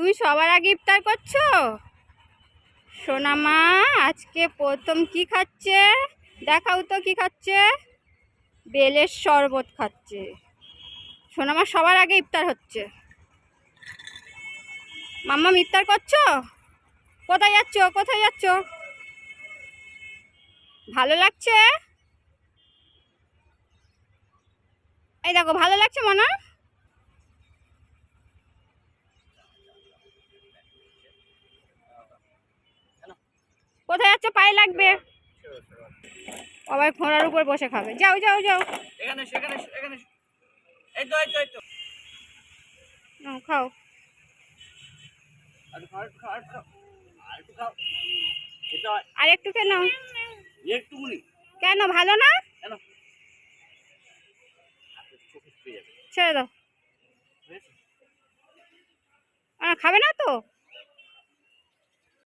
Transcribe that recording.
তুই সবার আগে ইফতার করছো? সোনামা আজকে প্রথম কি খাচ্ছে? দেখাও তো কি খাচ্ছে। বেলের শরবত খাচ্ছে। সোনামা সবার আগে ইফতার হচ্ছে। মাম্মা ইফতার করছো? কোথায় যাচ্ছ? কোথায় যাচ্ছ? ভালো লাগছে? এই দেখো ভালো লাগছে মনা? কোথায় যাচ্ছ? পায়ে লাগবে। আবার ঘোড়ার উপর বসে খাবে। যাও যাও যাও। এখানে সেখানে এখানে এই তো এই তো এই তো খাও। আর একটু কেন? কেন ভালো না? ছেড়ে দাও। খাবে না তো?